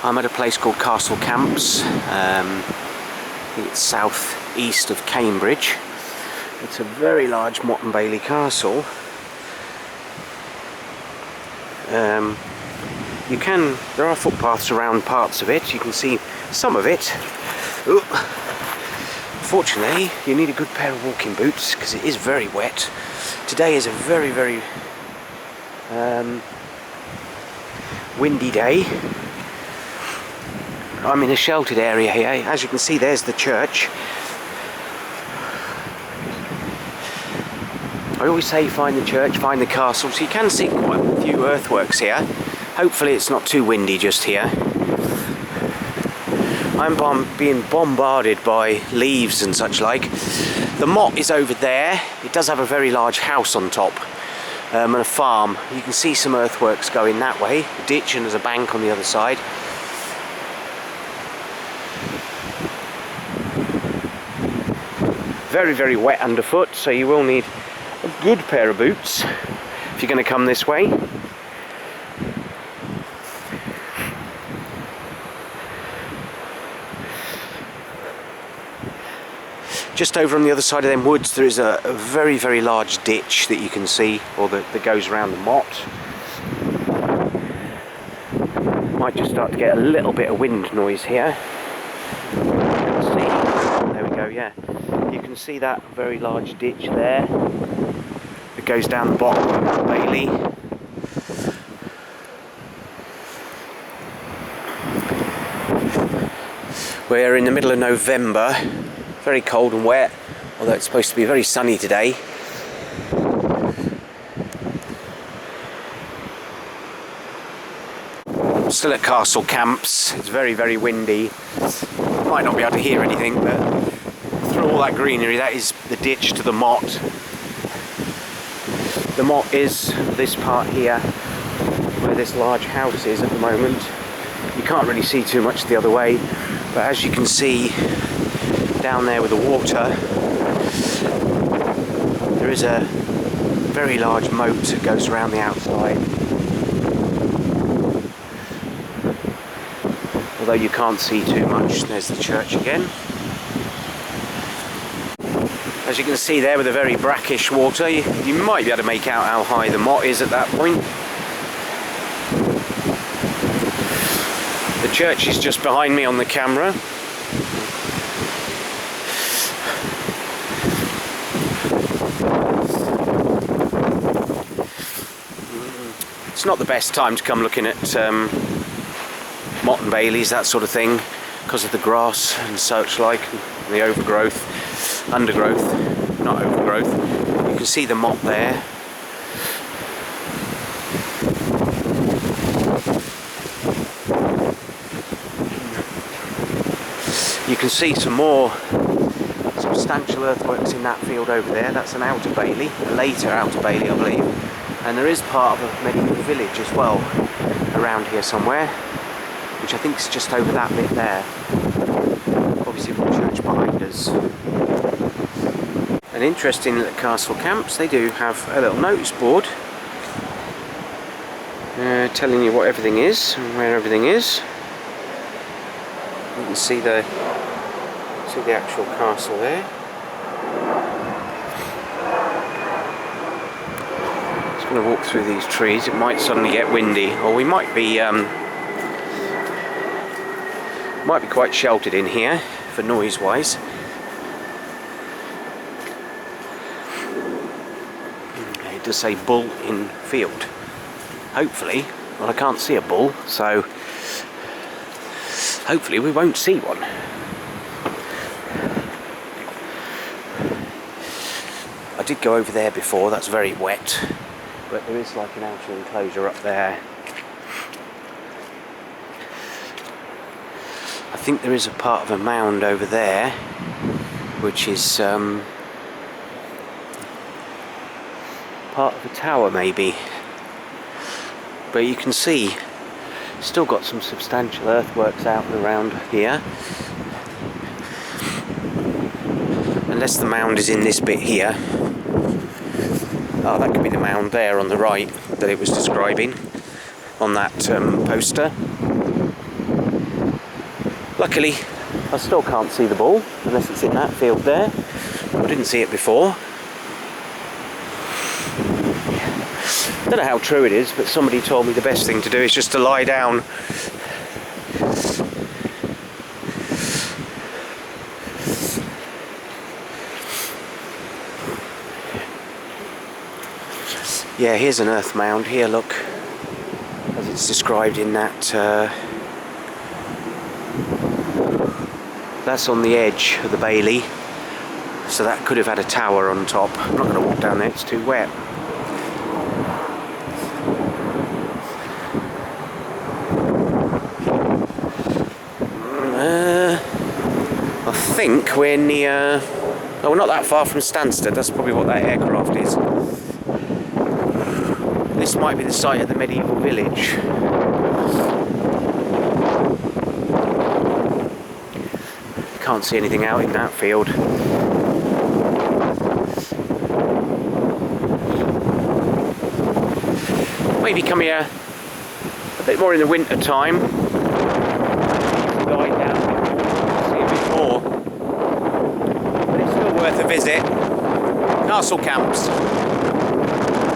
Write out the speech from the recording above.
I'm at a place called Castle Camps. I think it's south east of Cambridge. It's a very large Motte and Bailey castle. There are footpaths around parts of it. You can see some of it. Ooh. Fortunately, you need a good pair of walking boots because it is very wet. Today is a very, very windy day. I'm in a sheltered area here. As you can see, there's the church. I always say find the church, find the castle, so you can see quite a few earthworks here. Hopefully it's not too windy just here. I'm being bombarded by leaves and such like. The motte is over there. It does have a very large house on top and a farm. You can see some earthworks going that way, a ditch, and there's a bank on the other side. Very, very wet underfoot, so you will need a good pair of boots if you're going to come this way. Just over on the other side of them woods there is a very, very large ditch that you can see, or that goes around the motte. Might just start to get a little bit of wind noise here. Let's see. There we go, yeah. You can see that very large ditch there that goes down the bottom of the Bailey. We're in the middle of November, very cold and wet, although it's supposed to be very sunny today. I'm still at Castle Camps. It's very, very windy. Might not be able to hear anything, but through all that greenery, that is the ditch to the motte. The motte is this part here, where this large house is at the moment. You can't really see too much the other way, but as you can see down there with the water, there is a very large moat that goes around the outside. Although you can't see too much. There's the church again. As you can see there with the very brackish water, you might be able to make out how high the motte is at that point. The church is just behind me on the camera. It's not the best time to come looking at Motte and Baileys, that sort of thing, because of the grass and such like, and the undergrowth, not overgrowth. You can see the motte there. You can see some more substantial earthworks in that field over there. That's an outer Bailey, a later outer Bailey I believe. And there is part of a medieval village as well around here somewhere, which I think is just over that bit there. Obviously with the church behind us. And interesting at Castle Camps, they do have a little notice board telling you what everything is and where everything is. You can see the actual castle there. Just going to walk through these trees. It might suddenly get windy, or we might be quite sheltered in here for noise wise. It does say bull in field. Hopefully, well, I can't see a bull, so hopefully we won't see one. I did go over there before, that's very wet, but there is like an outer enclosure up there. I think there is a part of a mound over there, which is part of a tower maybe. But you can see, still got some substantial earthworks out and around here. Unless the mound is in this bit here. Oh, that could be the mound there on the right that it was describing on that poster. Luckily, I still can't see the ball, unless it's in that field there. I didn't see it before. I don't know how true it is, but somebody told me the best thing to do is just to lie down. Yeah, here's an earth mound. Here, look, as it's described in that. That's on the edge of the bailey, so that could have had a tower on top. I'm not going to walk down there; it's too wet. I think we're near. Oh, we're not that far from Stansted. That's probably what that aircraft is. This might be the site of the medieval village. Can't see anything out in that field. Maybe come here a bit more in the winter time. Lie down a bit more, see a bit more. But it's still worth a visit. Castle Camps.